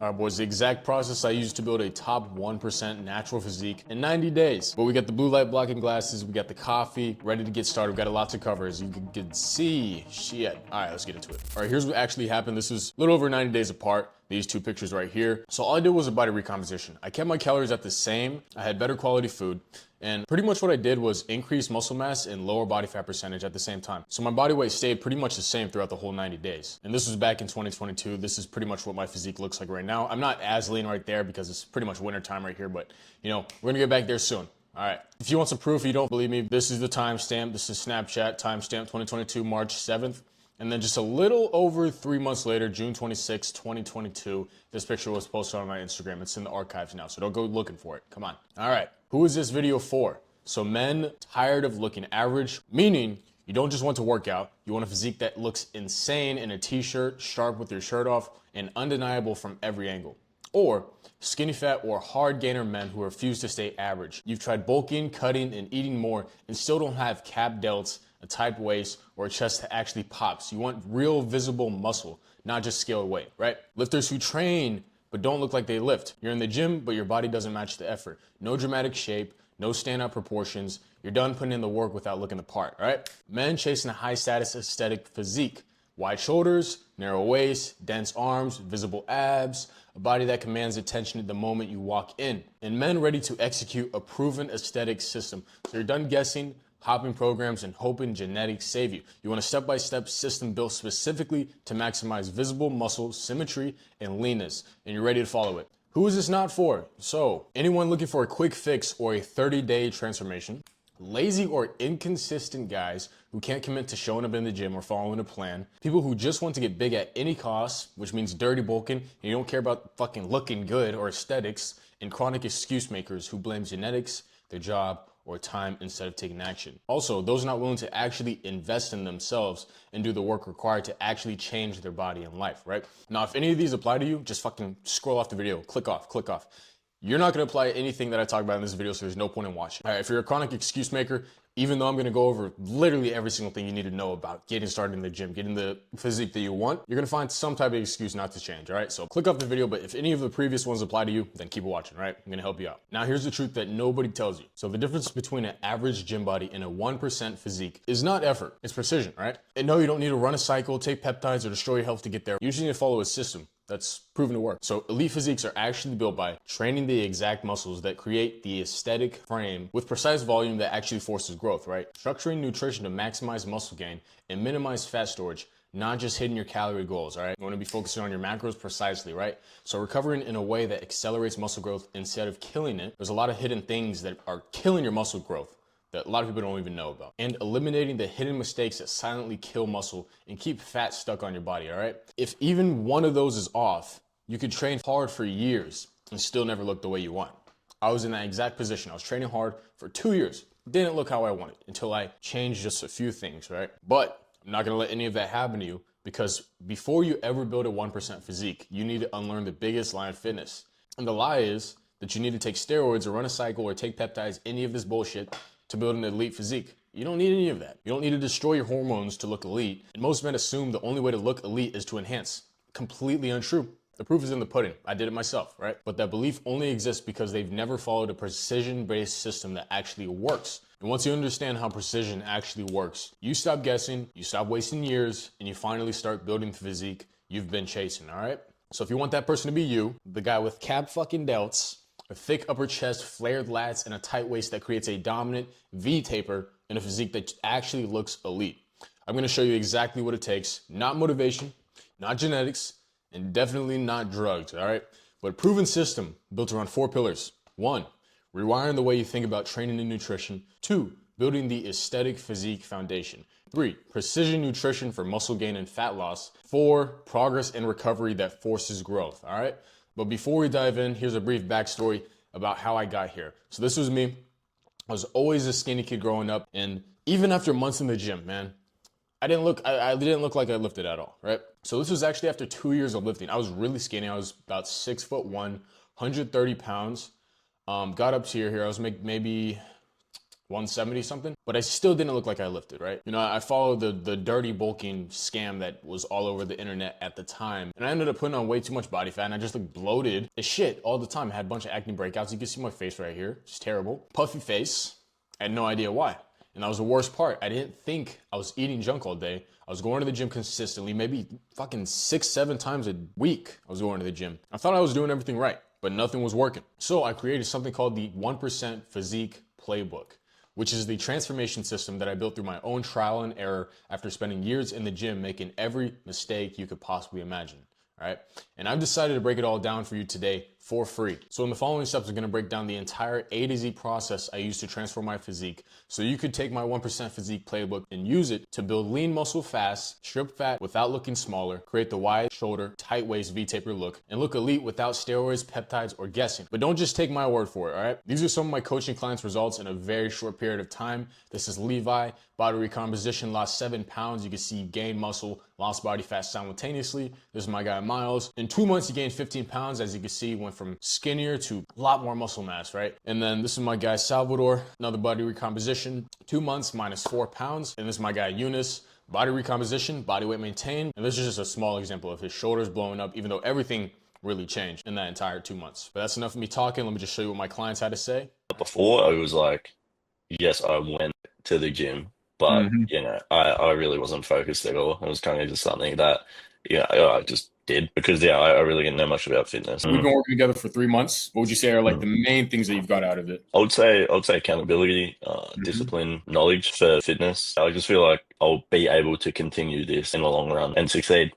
All right, boys, the exact process I used to build a top 1% natural physique in 90 days. But we got the blue light blocking glasses, we got the coffee, ready to get started. We got a lot to cover, as you can see. Shit. All right, let's get into it. All right, here's what actually happened. This is a little over 90 days apart. These two pictures right here. So all I did was a body recomposition. I kept my calories at the same. I had better quality food. And pretty much what I did was increase muscle mass and lower body fat percentage at the same time. So my body weight stayed pretty much the same throughout the whole 90 days. And this was back in 2022. This is pretty much what my physique looks like right now. I'm not as lean right there because it's pretty much winter time right here, but you know, we're gonna get back there soon. All right, if you want some proof, you don't believe me, this is the timestamp. This is Snapchat timestamp 2022, March 7th. And then just a little over 3 months later, June 26, 2022, this picture was posted on my Instagram. It's in the archives now, so don't go looking for it. Come on. All right, who is this video for? So men tired of looking average, meaning you don't just want to work out, you want a physique that looks insane in a t-shirt, sharp with your shirt off, and undeniable from every angle. Or skinny fat or hard gainer men who refuse to stay average. You've tried bulking, cutting, and eating more and still don't have cap delts, a tight waist, or a chest that actually pops. You want real visible muscle, not just scale weight, right? Lifters who train but don't look like they lift. You're in the gym, but your body doesn't match the effort. No dramatic shape, no standout proportions. You're done putting in the work without looking the part, all right? Men chasing a high status aesthetic physique. Wide shoulders, narrow waist, dense arms, visible abs, a body that commands attention at the moment you walk in. And men ready to execute a proven aesthetic system. So you're done guessing, hopping programs, and hoping genetics save you. You want a step-by-step system built specifically to maximize visible muscle, symmetry, and leanness, and you're ready to follow it. Who is this not for? So, anyone looking for a quick fix or a 30-day transformation, lazy or inconsistent guys who can't commit to showing up in the gym or following a plan, people who just want to get big at any cost, which means dirty bulking, and you don't care about fucking looking good or aesthetics, and chronic excuse makers who blame genetics, their job, or time instead of taking action. Also, those not willing to actually invest in themselves and do the work required to actually change their body and life, right? Now, if any of these apply to you, just fucking scroll off the video, click off, click off. You're not gonna apply anything that I talk about in this video, so there's no point in watching. All right, if you're a chronic excuse maker, even though I'm gonna go over literally every single thing you need to know about getting started in the gym, getting the physique that you want, you're gonna find some type of excuse not to change, all right? So click off the video, but if any of the previous ones apply to you, then keep watching, all right? I'm gonna help you out. Now here's the truth that nobody tells you. So the difference between an average gym body and a 1% physique is not effort, it's precision, all right? And no, you don't need to run a cycle, take peptides, or destroy your health to get there. You just need to follow a system that's proven to work. So elite physiques are actually built by training the exact muscles that create the aesthetic frame with precise volume that actually forces growth, right? Structuring nutrition to maximize muscle gain and minimize fat storage, not just hitting your calorie goals, all right? You wanna be focusing on your macros precisely, right? So recovering in a way that accelerates muscle growth instead of killing it. There's a lot of hidden things that are killing your muscle growth that a lot of people don't even know about. And eliminating the hidden mistakes that silently kill muscle and keep fat stuck on your body, all right? If even one of those is off, you could train hard for years and still never look the way you want. I was in that exact position. I was training hard for 2 years. Didn't look how I wanted until I changed just a few things, right? But I'm not gonna let any of that happen to you, because before you ever build a 1% physique, you need to unlearn the biggest lie in fitness. And the lie is that you need to take steroids or run a cycle or take peptides, any of this bullshit, to build an elite physique. You don't need any of that. You don't need to destroy your hormones to look elite. And most men assume the only way to look elite is to enhance. Completely untrue. The proof is in the pudding. I did it myself, right? But that belief only exists because they've never followed a precision-based system that actually works. And once you understand how precision actually works, you stop guessing, you stop wasting years, and you finally start building the physique you've been chasing, all right? So if you want that person to be you, the guy with cap fucking delts, a thick upper chest, flared lats, and a tight waist that creates a dominant V taper and a physique that actually looks elite. I'm gonna show you exactly what it takes. Not motivation, not genetics, and definitely not drugs, all right? But a proven system built around 4 pillars. 1, rewiring the way you think about training and nutrition. 2, building the aesthetic physique foundation. 3, precision nutrition for muscle gain and fat loss. 4, progress and recovery that forces growth, all right? But before we dive in, here's a brief backstory about how I got here. So this was me. I was always a skinny kid growing up, and even after months in the gym, man, I didn't look like I lifted at all, right? So this was actually after 2 years of lifting. I was really skinny. I was about 6'1", 130 pounds. Got up to here. I was maybe 170 something, but I still didn't look like I lifted, right? You know, I followed the dirty bulking scam that was all over the internet at the time, and I ended up putting on way too much body fat, and I just looked bloated as shit all the time. I had a bunch of acne breakouts. You can see my face right here. It's terrible. Puffy face. I had no idea why. And that was the worst part. I didn't think I was eating junk all day. I was going to the gym consistently, maybe fucking 6-7 times a week I was going to the gym. I thought I was doing everything right, but nothing was working. So I created something called the 1% Physique Playbook, which is the transformation system that I built through my own trial and error after spending years in the gym making every mistake you could possibly imagine. All right. And I've decided to break it all down for you today for free. So in the following steps, I'm going to break down the entire A to Z process I use to transform my physique. So you could take my 1% Physique Playbook and use it to build lean muscle fast, strip fat without looking smaller, create the wide shoulder, tight waist V-taper look, and look elite without steroids, peptides, or guessing. But don't just take my word for it, all right? These are some of my coaching clients' results in a very short period of time. This is Levi, body recomposition, lost 7 pounds. You can see he gained muscle, lost body fat simultaneously. This is my guy Miles. In 2 months, he gained 15 pounds. As you can see, went from skinnier to a lot more muscle mass, right? And then this is my guy Salvador, another body recomposition, 2 months, minus 4 pounds. And this is my guy Eunice, body recomposition, body weight maintained. And this is just a small example of his shoulders blowing up, even though everything really changed in that entire 2 months. But that's enough of me talking. Let me just show you what my clients had to say. Before, I was like, yes, I went to the gym, but I really wasn't focused at all. It was kind of just something that, I just did because I really didn't know much about fitness. We've been working together for 3 months. What would you say are like the main things that you've got out of it? I would say accountability, discipline, knowledge for fitness. I just feel like I'll be able to continue this in the long run and succeed.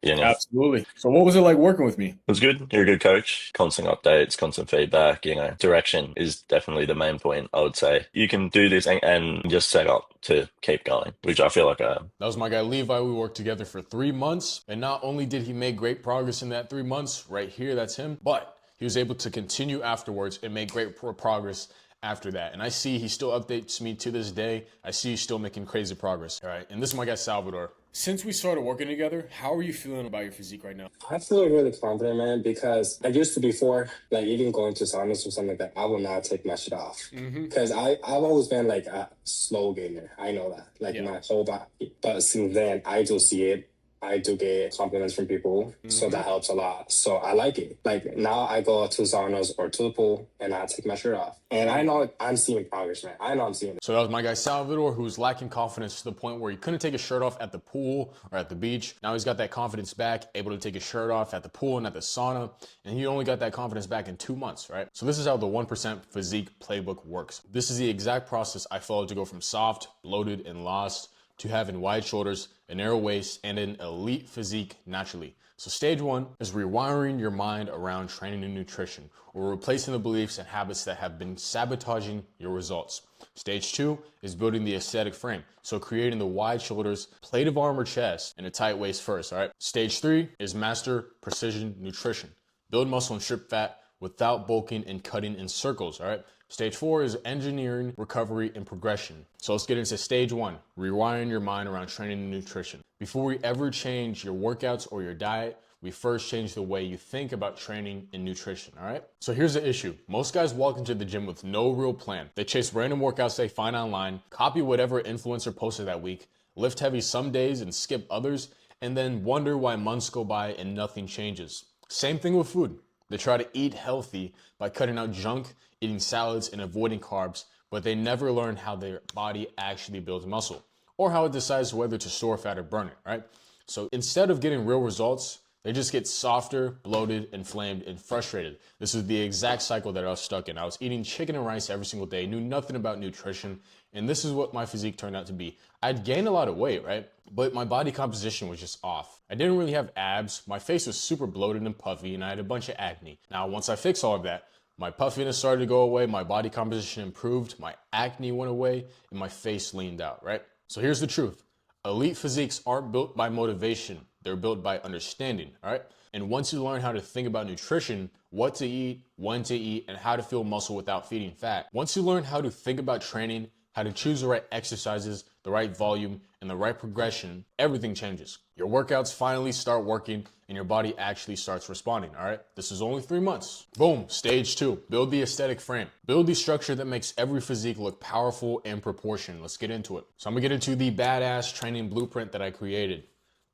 Absolutely. So what was it like working with me? It was good. You're a good coach. Constant updates, constant feedback. Direction is definitely the main point, I would say. You can do this and just set up to keep going, which I feel like I am. That was my guy Levi. We worked together for 3 months. And not only did he make great progress in that 3 months, right here, that's him, but he was able to continue afterwards and make great progress after that. And I see he still updates me to this day. I see he's still making crazy progress. All right. And this is my guy Salvador. Since we started working together, how are you feeling about your physique right now? I feel really confident, man, because I used to before, like even going to saunas or something like that, I will not take my shit off. Because I've always been like a slow gainer. I know that, like my whole body. But since then, I do see it. I do get compliments from people, so that helps a lot. So I like it. Like now I go to saunas or to the pool and I take my shirt off. And I know I'm seeing progress, man. I know I'm seeing it. So that was my guy Salvador, who's lacking confidence to the point where he couldn't take his shirt off at the pool or at the beach. Now he's got that confidence back, able to take his shirt off at the pool and at the sauna. And he only got that confidence back in 2 months, right? So this is how the 1% Physique Playbook works. This is the exact process I followed to go from soft, bloated, and lost to having wide shoulders, a narrow waist, and an elite physique naturally. So stage 1 is rewiring your mind around training and nutrition, or replacing the beliefs and habits that have been sabotaging your results. Stage 2 is building the aesthetic frame, so creating the wide shoulders, plate of armor chest, and a tight waist first, all right? Stage 3 is master precision nutrition. Build muscle and strip fat without bulking and cutting in circles, all right? Stage 4 is engineering, recovery, and progression. So let's get into stage 1, rewiring your mind around training and nutrition. Before we ever change your workouts or your diet, we first change the way you think about training and nutrition, all right? So here's the issue. Most guys walk into the gym with no real plan. They chase random workouts they find online, copy whatever influencer posted that week, lift heavy some days and skip others, and then wonder why months go by and nothing changes. Same thing with food. They try to eat healthy by cutting out junk, eating salads, and avoiding carbs, but they never learn how their body actually builds muscle or how it decides whether to store fat or burn it, right? So instead of getting real results, they just get softer, bloated, inflamed, and frustrated. This is the exact cycle that I was stuck in. I was eating chicken and rice every single day, knew nothing about nutrition, and this is what my physique turned out to be. I'd gained a lot of weight, right? But my body composition was just off. I didn't really have abs, my face was super bloated and puffy, and I had a bunch of acne. Now, once I fixed all of that, my puffiness started to go away, my body composition improved, my acne went away, and my face leaned out, right? So here's the truth. Elite physiques aren't built by motivation. They're built by understanding, all right? And once you learn how to think about nutrition, what to eat, when to eat, and how to fuel muscle without feeding fat, once you learn how to think about training, how to choose the right exercises, the right volume, and the right progression, everything changes. Your workouts finally start working, and your body actually starts responding, all right? This is only 3 months. Boom, stage 2, build the aesthetic frame. Build the structure that makes every physique look powerful and proportioned. Let's get into it. So I'm gonna get into the badass training blueprint that I created.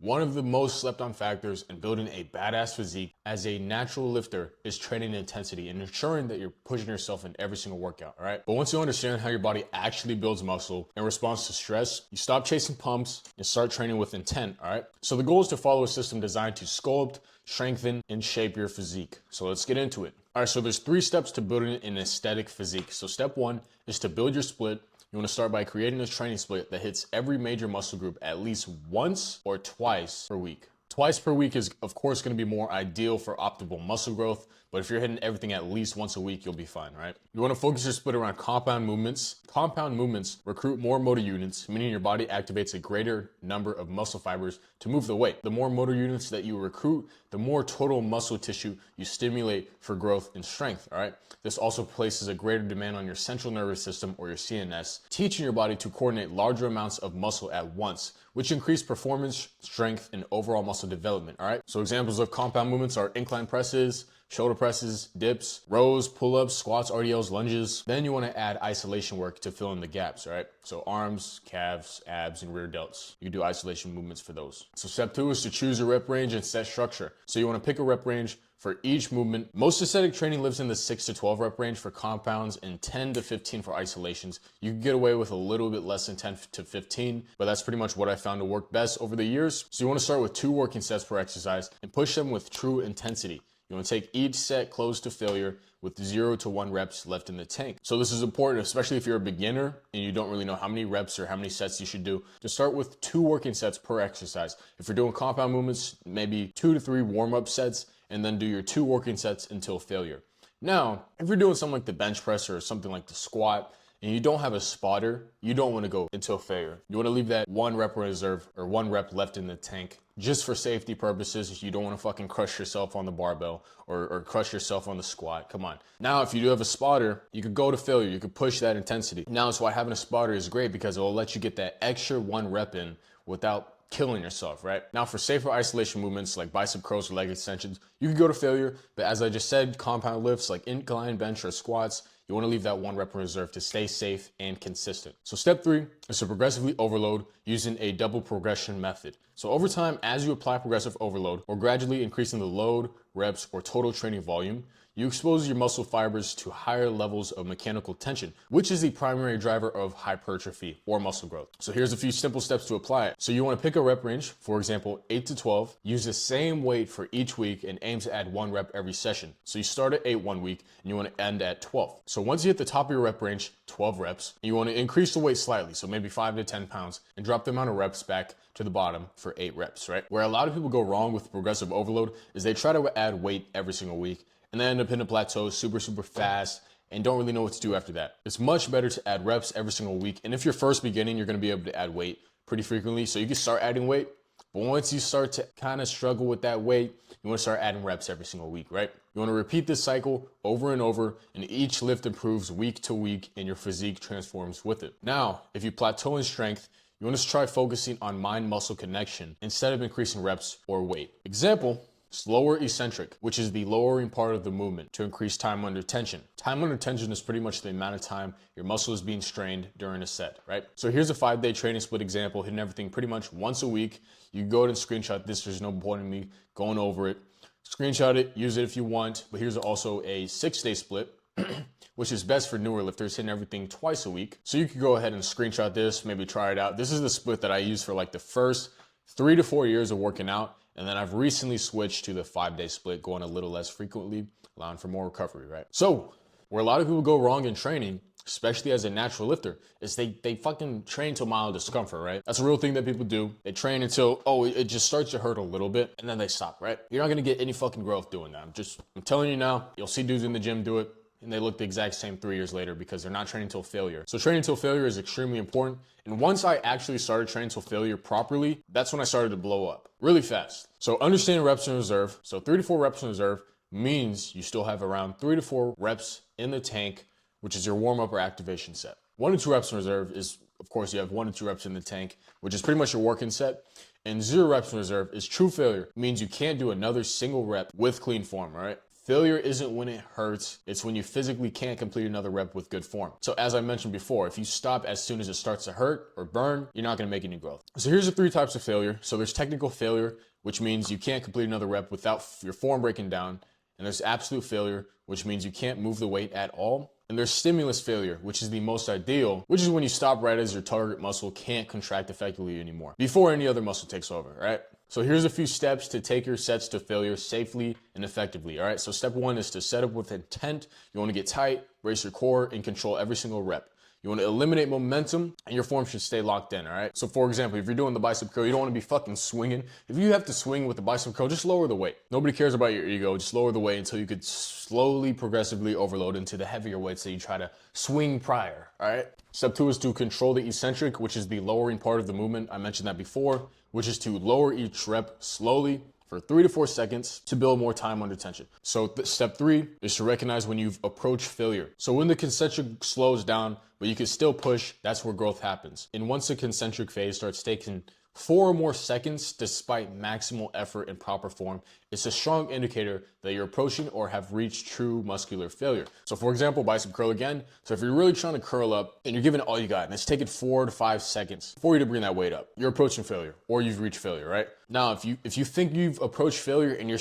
One of the most slept on factors in building a badass physique as a natural lifter is training intensity and ensuring that you're pushing yourself in every single workout, all right? But once you understand how your body actually builds muscle in response to stress, you stop chasing pumps and start training with intent, all right? So the goal is to follow a system designed to sculpt, strengthen, and shape your physique. So let's get into it. All right, so there's 3 steps to building an aesthetic physique. So step 1 is to build your split. You want to start by creating a training split that hits every major muscle group at least once or twice per week. Twice per week is, of course, going to be more ideal for optimal muscle growth, but if you're hitting everything at least once a week, you'll be fine, right? You want to focus your split around compound movements. Compound movements recruit more motor units, meaning your body activates a greater number of muscle fibers to move the weight. The more motor units that you recruit, the more total muscle tissue you stimulate for growth and strength, all right? This also places a greater demand on your central nervous system, or your CNS, teaching your body to coordinate larger amounts of muscle at once, which increase performance, strength, and overall muscle development, all right? So examples of compound movements are incline presses, shoulder presses, dips, rows, pull-ups, squats, RDLs, lunges. Then you want to add isolation work to fill in the gaps, all right? So arms, calves, abs, and rear delts. You can do isolation movements for those. So step 2 is to choose your rep range and set structure. So you want to pick a rep range for each movement. Most aesthetic training lives in the 6 to 12 rep range for compounds and 10 to 15 for isolations. You can get away with a little bit less than 10 to 15, but that's pretty much what I found to work best over the years. So you want to start with 2 working sets per exercise and push them with true intensity. You want to take each set close to failure with 0 to 1 reps left in the tank. So this is important, especially if you're a beginner and you don't really know how many reps or how many sets you should do, to start with 2 working sets per exercise. If you're doing compound movements, maybe 2 to 3 warm-up sets, and then do your 2 working sets until failure. Now, if you're doing something like the bench press or something like the squat, and you don't have a spotter, you don't want to go until failure. You want to leave that 1 rep reserve or 1 rep left in the tank just for safety purposes. You don't want to fucking crush yourself on the barbell or crush yourself on the squat. Come on. Now, if you do have a spotter, you could go to failure. You could push that intensity. Now, that's why having a spotter is great, because it will let you get that extra 1 rep in without killing yourself, right? Now, for safer isolation movements like bicep curls or leg extensions, you could go to failure, but as I just said, compound lifts like incline, bench, or squats, you want to leave that 1 rep in reserve to stay safe and consistent. So step 3 is to progressively overload using a double progression method. So over time, as you apply progressive overload or gradually increasing the load, reps, or total training volume, you expose your muscle fibers to higher levels of mechanical tension, which is the primary driver of hypertrophy or muscle growth. So here's a few simple steps to apply it. So you want to pick a rep range, for example, 8 to 12, use the same weight for each week and aim to add 1 rep every session. So you start at 8 one week and you want to end at 12. So once you hit the top of your rep range, 12 reps, you want to increase the weight slightly, so maybe 5 to 10 pounds, and drop the amount of reps back to the bottom for 8 reps, right? Where a lot of people go wrong with progressive overload is they try to add weight every single week, and then end up hitting a plateau super fast and don't really know what to do after that. It's much better to add reps every single week. And if you're first beginning, you're gonna be able to add weight pretty frequently. So you can start adding weight, but once you start to kind of struggle with that weight, you wanna start adding reps every single week, right? You wanna repeat this cycle over and over, and each lift improves week to week and your physique transforms with it. Now, if you plateau in strength, you wanna try focusing on mind-muscle connection instead of increasing reps or weight. Example, slower eccentric, which is the lowering part of the movement to increase time under tension. Time under tension is pretty much the amount of time your muscle is being strained during a set, right? So here's a 5-day training split example, hitting everything pretty much once a week. You can go ahead and screenshot this. There's no point in me going over it. Screenshot it, use it if you want, but here's also a 6-day split, which is best for newer lifters, hitting everything twice a week. So you could go ahead and screenshot this, maybe try it out. This is the split that I use for like the first 3 to 4 years of working out. And then I've recently switched to the 5-day split, going a little less frequently, allowing for more recovery, right? So where a lot of people go wrong in training, especially as a natural lifter, is they fucking train to mild discomfort, right? That's a real thing that people do. They train until, it just starts to hurt a little bit, and then they stop, right? You're not gonna get any fucking growth doing that. I'm telling you now, you'll see dudes in the gym do it, and they look the exact same 3 years later because they're not training till failure. So training till failure is extremely important. And once I actually started training till failure properly, that's when I started to blow up really fast. So understanding reps in reserve. So 3 to 4 reps in reserve means you still have around 3 to 4 reps in the tank, which is your warm-up or activation set. 1 to 2 reps in reserve is, of course, you have 1 to 2 reps in the tank, which is pretty much your working set. And 0 reps in reserve is true failure. It means you can't do another single rep with clean form, all right? Failure isn't when it hurts, it's when you physically can't complete another rep with good form. So as I mentioned before, if you stop as soon as it starts to hurt or burn, you're not gonna make any growth. So here's the 3 types of failure. So there's technical failure, which means you can't complete another rep without your form breaking down. And there's absolute failure, which means you can't move the weight at all. And there's stimulus failure, which is the most ideal, which is when you stop right as your target muscle can't contract effectively anymore, before any other muscle takes over, right? So here's a few steps to take your sets to failure safely and effectively, all right? So step 1 is to set up with intent. You wanna get tight, brace your core, and control every single rep. You want to eliminate momentum, and your form should stay locked in, all right? So for example, if you're doing the bicep curl, you don't want to be fucking swinging. If you have to swing with the bicep curl, just lower the weight. Nobody cares about your ego. Just lower the weight until you could slowly, progressively overload into the heavier weights that you try to swing prior, all right? Step 2 is to control the eccentric, which is the lowering part of the movement. I mentioned that before, which is to lower each rep slowly for 3 to 4 seconds to build more time under tension. So step 3 is to recognize when you've approached failure. So when the concentric slows down, but you can still push, that's where growth happens. And once the concentric phase starts taking 4 or more seconds despite maximal effort and proper form, it's a strong indicator that you're approaching or have reached true muscular failure. So for example, bicep curl again. So if you're really trying to curl up and you're giving it all you got and it's taking 4 to 5 seconds for you to bring that weight up, you're approaching failure or you've reached failure, right? Now, if you think you've approached failure and your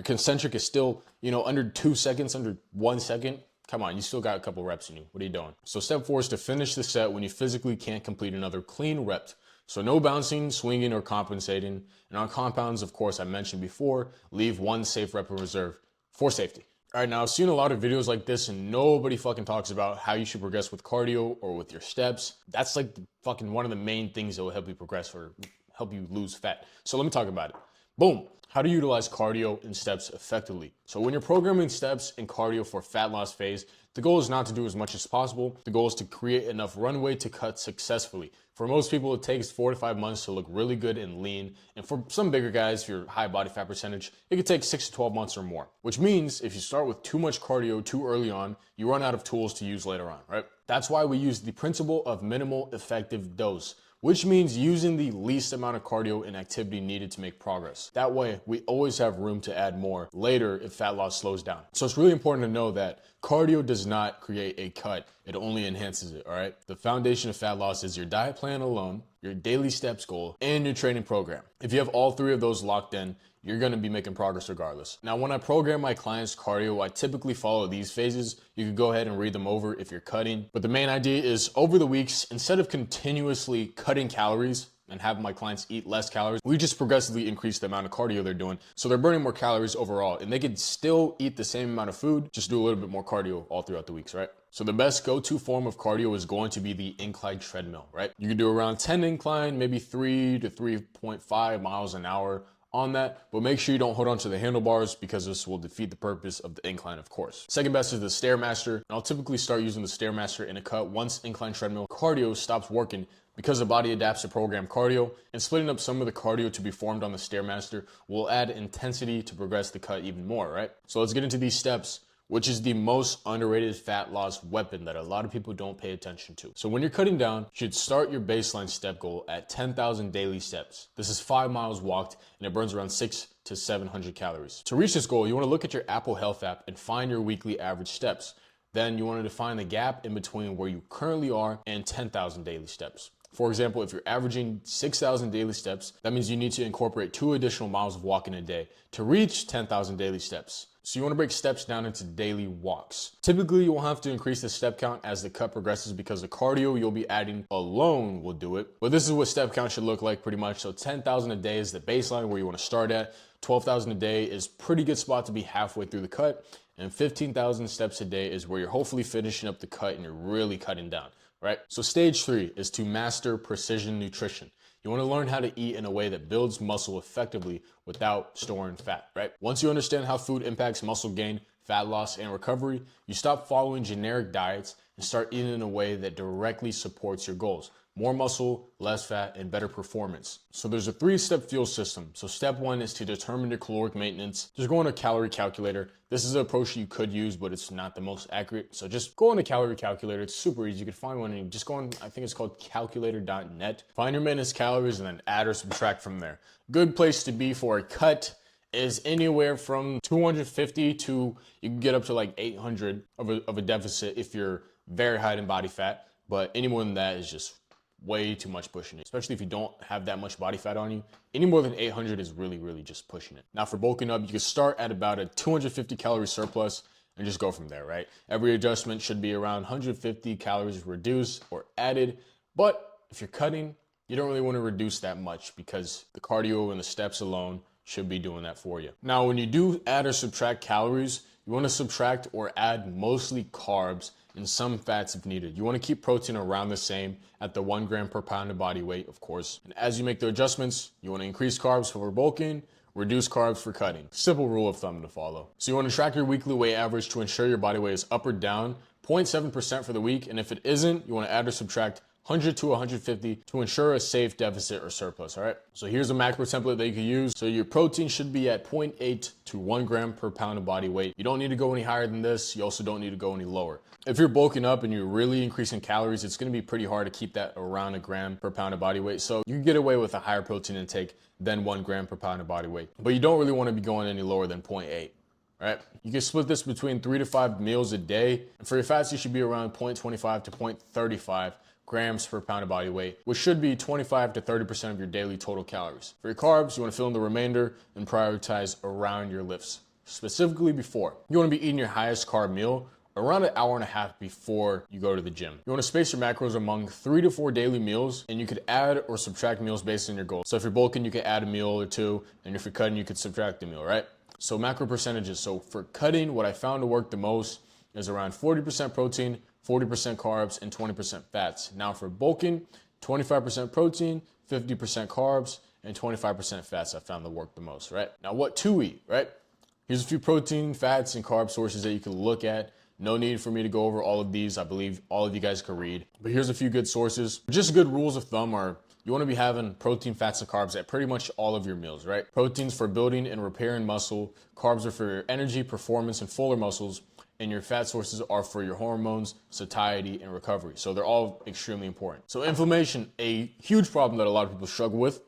concentric is still, under 2 seconds, under 1 second, come on, you still got a couple reps in you. What are you doing? So step 4 is to finish the set when you physically can't complete another clean rep. So no bouncing, swinging, or compensating. And on compounds, of course, I mentioned before, leave 1 safe rep in reserve for safety. All right, now I've seen a lot of videos like this and nobody fucking talks about how you should progress with cardio or with your steps. That's like fucking one of the main things that will help you progress or help you lose fat. So let me talk about it. Boom. How to utilize cardio and steps effectively. So when you're programming steps and cardio for fat loss phase, the goal is not to do as much as possible. The goal is to create enough runway to cut successfully. For most people, it takes 4 to 5 months to look really good and lean. And for some bigger guys, if you're high body fat percentage, it could take 6 to 12 months or more. Which means if you start with too much cardio too early on, you run out of tools to use later on, right? That's why we use the principle of minimal effective dose, which means using the least amount of cardio and activity needed to make progress. That way, we always have room to add more later if fat loss slows down. So it's really important to know that cardio does not create a cut. It only enhances it, all right? The foundation of fat loss is your diet plan alone, your daily steps goal, and your training program. If you have all 3 of those locked in, you're gonna be making progress regardless. Now, when I program my clients' cardio, I typically follow these phases. You can go ahead and read them over if you're cutting. But the main idea is over the weeks, instead of continuously cutting calories and have my clients eat less calories, we just progressively increase the amount of cardio they're doing. So they're burning more calories overall and they could still eat the same amount of food, just do a little bit more cardio all throughout the weeks, right? So the best go-to form of cardio is going to be the incline treadmill, right? You can do around 10 incline, maybe 3 to 3.5 miles an hour on that, but make sure you don't hold on to the handlebars because this will defeat the purpose of the incline, of course. Second best is the Stairmaster, and I'll typically start using the Stairmaster in a cut once incline treadmill cardio stops working because the body adapts to program cardio, and splitting up some of the cardio to be formed on the Stairmaster will add intensity to progress the cut even more, right? So let's get into these steps, which is the most underrated fat loss weapon that a lot of people don't pay attention to. So when you're cutting down, you should start your baseline step goal at 10,000 daily steps. This is 5 miles walked and it burns around 600 to 700 calories. To reach this goal, you wanna look at your Apple Health app and find your weekly average steps. Then you wanna define the gap in between where you currently are and 10,000 daily steps. For example, if you're averaging 6,000 daily steps, that means you need to incorporate 2 additional miles of walking a day to reach 10,000 daily steps. So you want to break steps down into daily walks. Typically, you will have to increase the step count as the cut progresses because the cardio you'll be adding alone will do it. But this is what step count should look like pretty much. So 10,000 a day is the baseline where you want to start at. 12,000 a day is pretty good spot to be halfway through the cut. And 15,000 steps a day is where you're hopefully finishing up the cut and you're really cutting down, right? So stage 3 is to master precision nutrition. You want to learn how to eat in a way that builds muscle effectively without storing fat, right? Once you understand how food impacts muscle gain, fat loss, and recovery, you stop following generic diets and start eating in a way that directly supports your goals. more muscle, less fat, and better performance. So there's a 3-step fuel system. So step 1 is to determine your caloric maintenance. Just go on a calorie calculator. This is an approach you could use, but it's not the most accurate. So just go on a calorie calculator. It's super easy. You can find one and just go on, I think it's called calculator.net. Find your maintenance calories and then add or subtract from there. Good place to be for a cut is anywhere from 250 to, you can get up to like 800 of a deficit if you're very high in body fat. But any more than that is just way too much pushing it, especially if you don't have that much body fat on you. Any more than 800 is really just pushing it. Now for bulking up, you can start at about a 250 calorie surplus and just go from there, right? Every adjustment should be around 150 calories reduced or added. But if you're cutting, you don't really want to reduce that much because the cardio and the steps alone should be doing that for you. Now, when you do add or subtract calories, you want to subtract or add mostly carbs and some fats if needed. You want to keep protein around the same at the 1 gram per pound of body weight, of course. And as you make the adjustments, you want to increase carbs for bulking, reduce carbs for cutting. Simple rule of thumb to follow. So you want to track your weekly weight average to ensure your body weight is up or down 0.7% for the week. And if it isn't, you want to add or subtract 100 to 150 to ensure a safe deficit or surplus, all right? So here's a macro template that you can use. So your protein should be at 0.8 to 1 gram per pound of body weight. You don't need to go any higher than this. You also don't need to go any lower. If you're bulking up and you're really increasing calories, it's gonna be pretty hard to keep that around a gram per pound of body weight. So you can get away with a higher protein intake than 1 gram per pound of body weight. But you don't really wanna be going any lower than 0.8. Right? You can split this between 3 to 5 meals a day. And for your fats, you should be around 0.25 to 0.35 grams per pound of body weight, which should be 25 to 30% of your daily total calories. For your carbs, you want to fill in the remainder and prioritize around your lifts, specifically before. You want to be eating your highest carb meal around an hour and a half before you go to the gym. You want to space your macros among 3 to 4 daily meals, and you could add or subtract meals based on your goals. So if you're bulking, you can add a meal or two, and if you're cutting, you could subtract a meal, right? So macro percentages. So for cutting, what I found to work the most is around 40% protein, 40% carbs, and 20% fats. Now for bulking, 25% protein, 50% carbs, and 25% fats I found to work the most, right? Now what to eat, right? Here's a few protein, fats, and carb sources that you can look at. No need for me to go over all of these. I believe all of you guys can read. But here's a few good sources. Just good rules of thumb are you want to be having protein, fats, and carbs at pretty much all of your meals, right? Proteins for building and repairing muscle. Carbs are for your energy, performance, and fuller muscles. And your fat sources are for your hormones, satiety, and recovery. So they're all extremely important. So inflammation, a huge problem that a lot of people struggle with.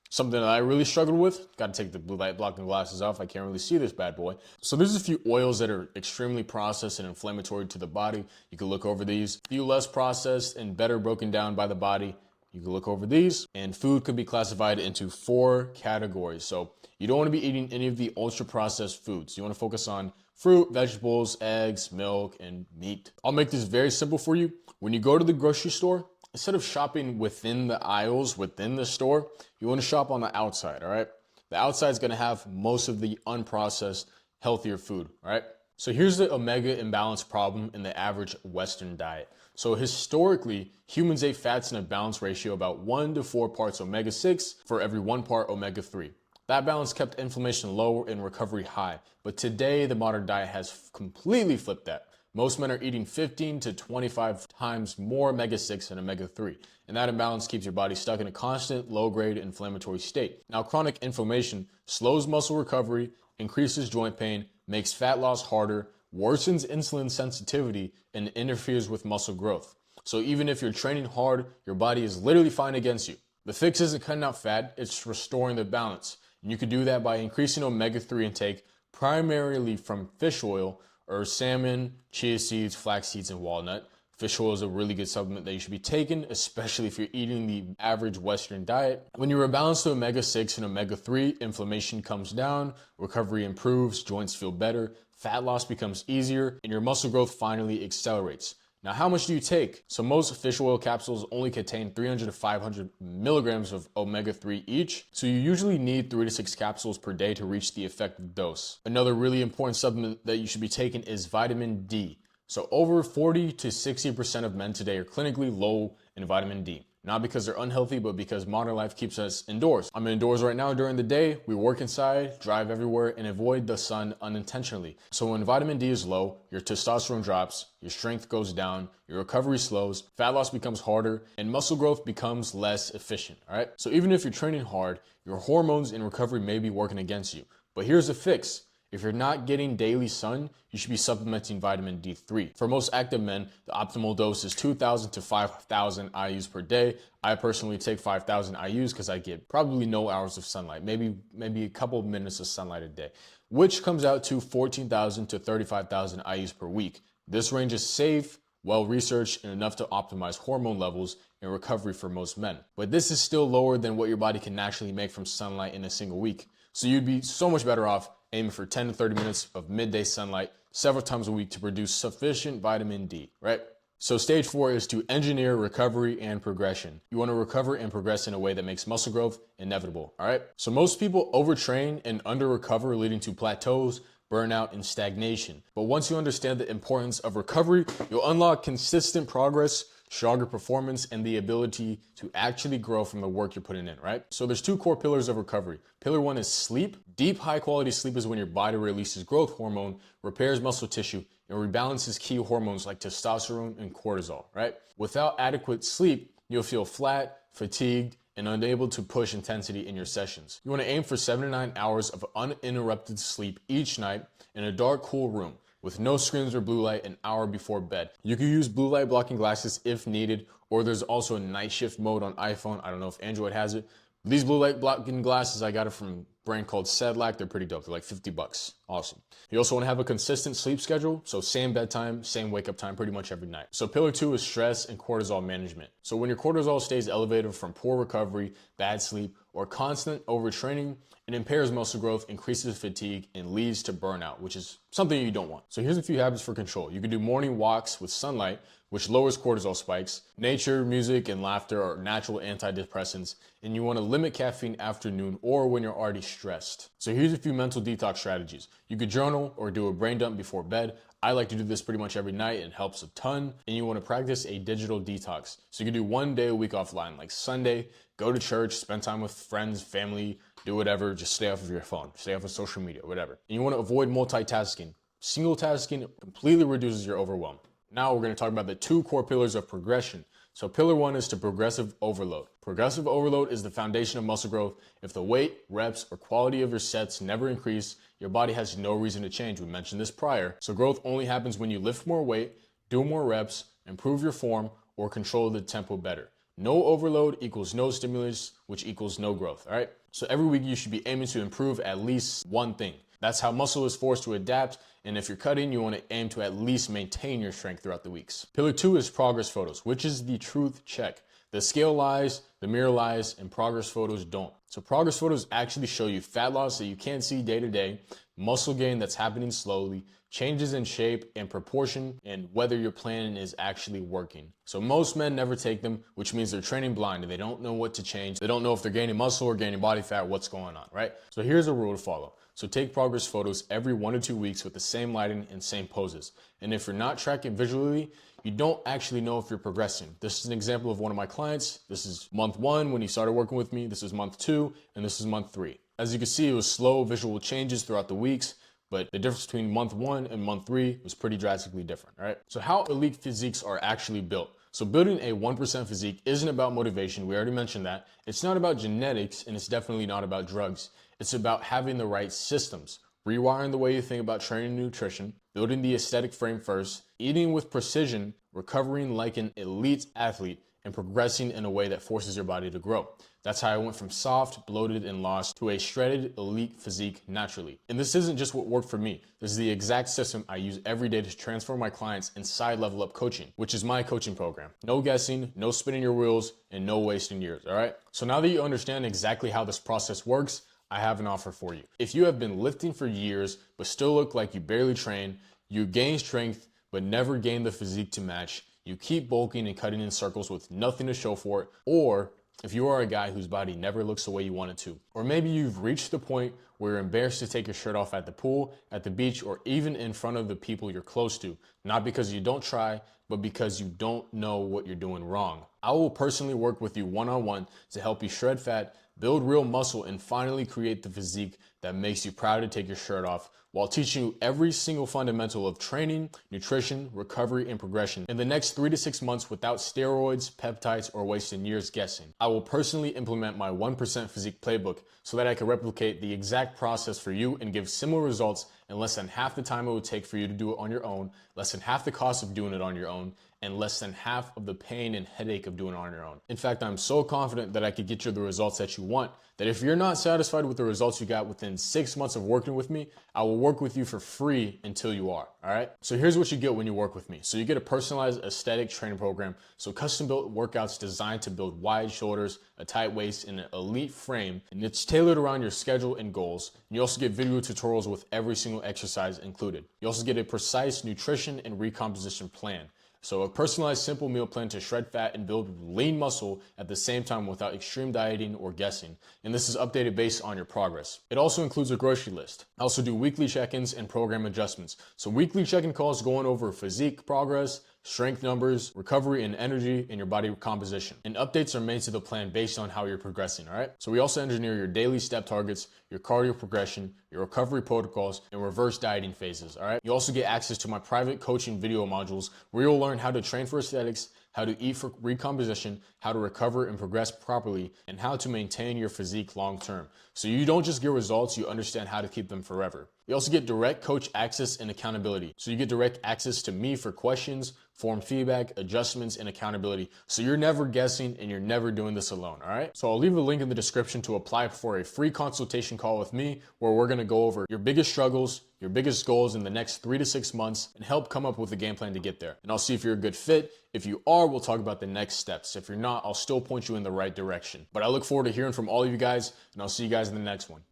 Something that I really struggled with. Got to take the blue light blocking glasses off. I can't really see this bad boy. So there's a few oils that are extremely processed and inflammatory to the body. You can look over these. A few less processed and better broken down by the body. You can look over these. And food could be classified into 4 categories. So you don't want to be eating any of the ultra processed foods. You want to focus on fruit, vegetables, eggs, milk, and meat. I'll make this very simple for you. When you go to the grocery store, instead of shopping within the aisles, within the store, you want to shop on the outside, all right? The outside is going to have most of the unprocessed, healthier food, all right? So here's the omega imbalance problem in the average Western diet. So historically, humans ate fats in a balanced ratio about 1 to 4 parts omega-6 for every 1 part omega-3. That balance kept inflammation low and recovery high. But today, the modern diet has completely flipped that. Most men are eating 15 to 25 times more omega-6 than omega-3. And that imbalance keeps your body stuck in a constant low-grade inflammatory state. Now, chronic inflammation slows muscle recovery, increases joint pain, makes fat loss harder, worsens insulin sensitivity, and interferes with muscle growth. So even if you're training hard, your body is literally fighting against you. The fix isn't cutting out fat, it's restoring the balance. And you can do that by increasing omega-3 intake primarily from fish oil or salmon, chia seeds, flax seeds, and walnut. Fish oil is a really good supplement that you should be taking, especially if you're eating the average Western diet. When you rebalance to omega-6 and omega-3, inflammation comes down, recovery improves, joints feel better, fat loss becomes easier, and your muscle growth finally accelerates. Now, how much do you take? So most fish oil capsules only contain 300 to 500 milligrams of omega-3 each. So you usually need 3 to 6 capsules per day to reach the effective dose. Another really important supplement that you should be taking is vitamin D. So over 40 to 60% of men today are clinically low in vitamin D. not because they're unhealthy, but because modern life keeps us indoors. I'm indoors right now during the day. We work inside, drive everywhere, and avoid the sun unintentionally. So when vitamin D is low, your testosterone drops, your strength goes down, your recovery slows, fat loss becomes harder, and muscle growth becomes less efficient, all right? So even if you're training hard, your hormones in recovery may be working against you. But here's the fix. If you're not getting daily sun, you should be supplementing vitamin D3. For most active men, the optimal dose is 2,000 to 5,000 IUs per day. I personally take 5,000 IUs because I get probably no hours of sunlight, maybe a couple of minutes of sunlight a day, which comes out to 14,000 to 35,000 IUs per week. This range is safe, well-researched, and enough to optimize hormone levels and recovery for most men. But this is still lower than what your body can naturally make from sunlight in a single week. So you'd be so much better off aiming for 10 to 30 minutes of midday sunlight several times a week to produce sufficient vitamin D, right? So stage 4 is to engineer recovery and progression. You want to recover and progress in a way that makes muscle growth inevitable, all right? So most people overtrain and under-recover, leading to plateaus, burnout, and stagnation. But once you understand the importance of recovery, you'll unlock consistent progress, stronger performance, and the ability to actually grow from the work you're putting in, right? So there's 2 core pillars of recovery. Pillar 1 is sleep. Deep, high-quality sleep is when your body releases growth hormone, repairs muscle tissue, and rebalances key hormones like testosterone and cortisol, right? Without adequate sleep, you'll feel flat, fatigued, and unable to push intensity in your sessions. You want to aim for 7 to 9 hours of uninterrupted sleep each night in a dark, cool room, with no screens or blue light an hour before bed. You can use blue light blocking glasses if needed, or there's also a night shift mode on iPhone. I don't know if Android has it. These blue light blocking glasses, I got it from a brand called Sedlac. They're pretty dope. They're like $50. Awesome. You also want to have a consistent sleep schedule. So same bedtime, same wake up time pretty much every night. So pillar 2 is stress and cortisol management. So when your cortisol stays elevated from poor recovery, bad sleep, or constant overtraining, it impairs muscle growth, increases fatigue, and leads to burnout, which is something you don't want. So here's a few habits for control. You can do morning walks with sunlight, which lowers cortisol spikes. Nature, music, and laughter are natural antidepressants, and you want to limit caffeine after noon or when you're already stressed. So here's a few mental detox strategies. You could journal or do a brain dump before bed. I like to do this pretty much every night. It helps a ton. And you want to practice a digital detox. So you can do 1 day a week offline, like Sunday, go to church, spend time with friends, family, do whatever, just stay off of your phone, stay off of social media, whatever. And you want to avoid multitasking. Single tasking completely reduces your overwhelm. Now we're going to talk about the 2 core pillars of progression. So pillar 1 is to progressive overload. Progressive overload is the foundation of muscle growth. If the weight, reps, or quality of your sets never increase, your body has no reason to change. We mentioned this prior. So growth only happens when you lift more weight, do more reps, improve your form, or control the tempo better. No overload equals no stimulus, which equals no growth, all right? So every week you should be aiming to improve at least one thing. That's how muscle is forced to adapt, and if you're cutting, you want to aim to at least maintain your strength throughout the weeks. Pillar 2 is progress photos, which is the truth check. The scale lies, the mirror lies, and progress photos don't. So progress photos actually show you fat loss that you can't see day to day, muscle gain that's happening slowly, changes in shape and proportion, and whether your plan is actually working. So most men never take them, which means they're training blind and they don't know what to change. They don't know if they're gaining muscle or gaining body fat, what's going on, right? So here's a rule to follow. So take progress photos every 1 to 2 weeks with the same lighting and same poses. And if you're not tracking visually, you don't actually know if you're progressing. This is an example of one of my clients. This is month 1 when he started working with me. This is month 2, and this is month 3. As you can see, it was slow visual changes throughout the weeks, but the difference between month 1 and month 3 was pretty drastically different, all right? So how elite physiques are actually built. So building a 1% physique isn't about motivation. We already mentioned that. It's not about genetics, and it's definitely not about drugs. It's about having the right systems, rewiring the way you think about training and nutrition, building the aesthetic frame first, eating with precision, recovering like an elite athlete, and progressing in a way that forces your body to grow. That's how I went from soft, bloated, and lost to a shredded, elite physique naturally. And this isn't just what worked for me. This is the exact system I use every day to transform my clients inside Level Up Coaching, which is my coaching program. No guessing, no spinning your wheels, and no wasting years, all right? So now that you understand exactly how this process works, I have an offer for you. If you have been lifting for years, but still look like you barely train, you gain strength, but never gain the physique to match, you keep bulking and cutting in circles with nothing to show for it, or If you are a guy whose body never looks the way you want it to, or maybe you've reached the point where you're embarrassed to take your shirt off at the pool, at the beach, or even in front of the people you're close to, not because you don't try, but because you don't know what you're doing wrong. I will personally work with you one-on-one to help you shred fat, build real muscle, and finally create the physique that makes you proud to take your shirt off, while teaching you every single fundamental of training, nutrition, recovery, and progression in the next 3 to 6 months without steroids, peptides, or wasting years guessing. I will personally implement my 1% physique playbook so that I can replicate the exact process for you and give similar results in less than half the time it would take for you to do it on your own, less than half the cost of doing it on your own, and less than half of the pain and headache of doing it on your own. In fact, I'm so confident that I could get you the results that you want, that if you're not satisfied with the results you got within 6 months of working with me, I will work with you for free until you are, all right? So here's what you get when you work with me. So you get a personalized aesthetic training program, so custom built workouts designed to build wide shoulders, a tight waist, and an elite frame, and it's tailored around your schedule and goals. And you also get video tutorials with every single exercise included. You also get a precise nutrition and recomposition plan. So a personalized simple meal plan to shred fat and build lean muscle at the same time without extreme dieting or guessing. And this is updated based on your progress. It also includes a grocery list. I also do weekly check-ins and program adjustments. So weekly check-in calls going over physique progress, strength numbers, recovery and energy, and your body composition. And updates are made to the plan based on how you're progressing, all right? So we also engineer your daily step targets, your cardio progression, your recovery protocols, and reverse dieting phases, all right? You also get access to my private coaching video modules where you'll learn how to train for aesthetics, how to eat for recomposition, how to recover and progress properly, and how to maintain your physique long term. So you don't just get results, you understand how to keep them forever. You also get direct coach access and accountability. So you get direct access to me for questions, form feedback, adjustments, and accountability. So you're never guessing and you're never doing this alone, all right? So I'll leave a link in the description to apply for a free consultation call with me where we're gonna go over your biggest struggles, your biggest goals in the next 3 to 6 months and help come up with a game plan to get there. And I'll see if you're a good fit. If you are, we'll talk about the next steps. If you're not, I'll still point you in the right direction. But I look forward to hearing from all of you guys, and I'll see you guys in the next one.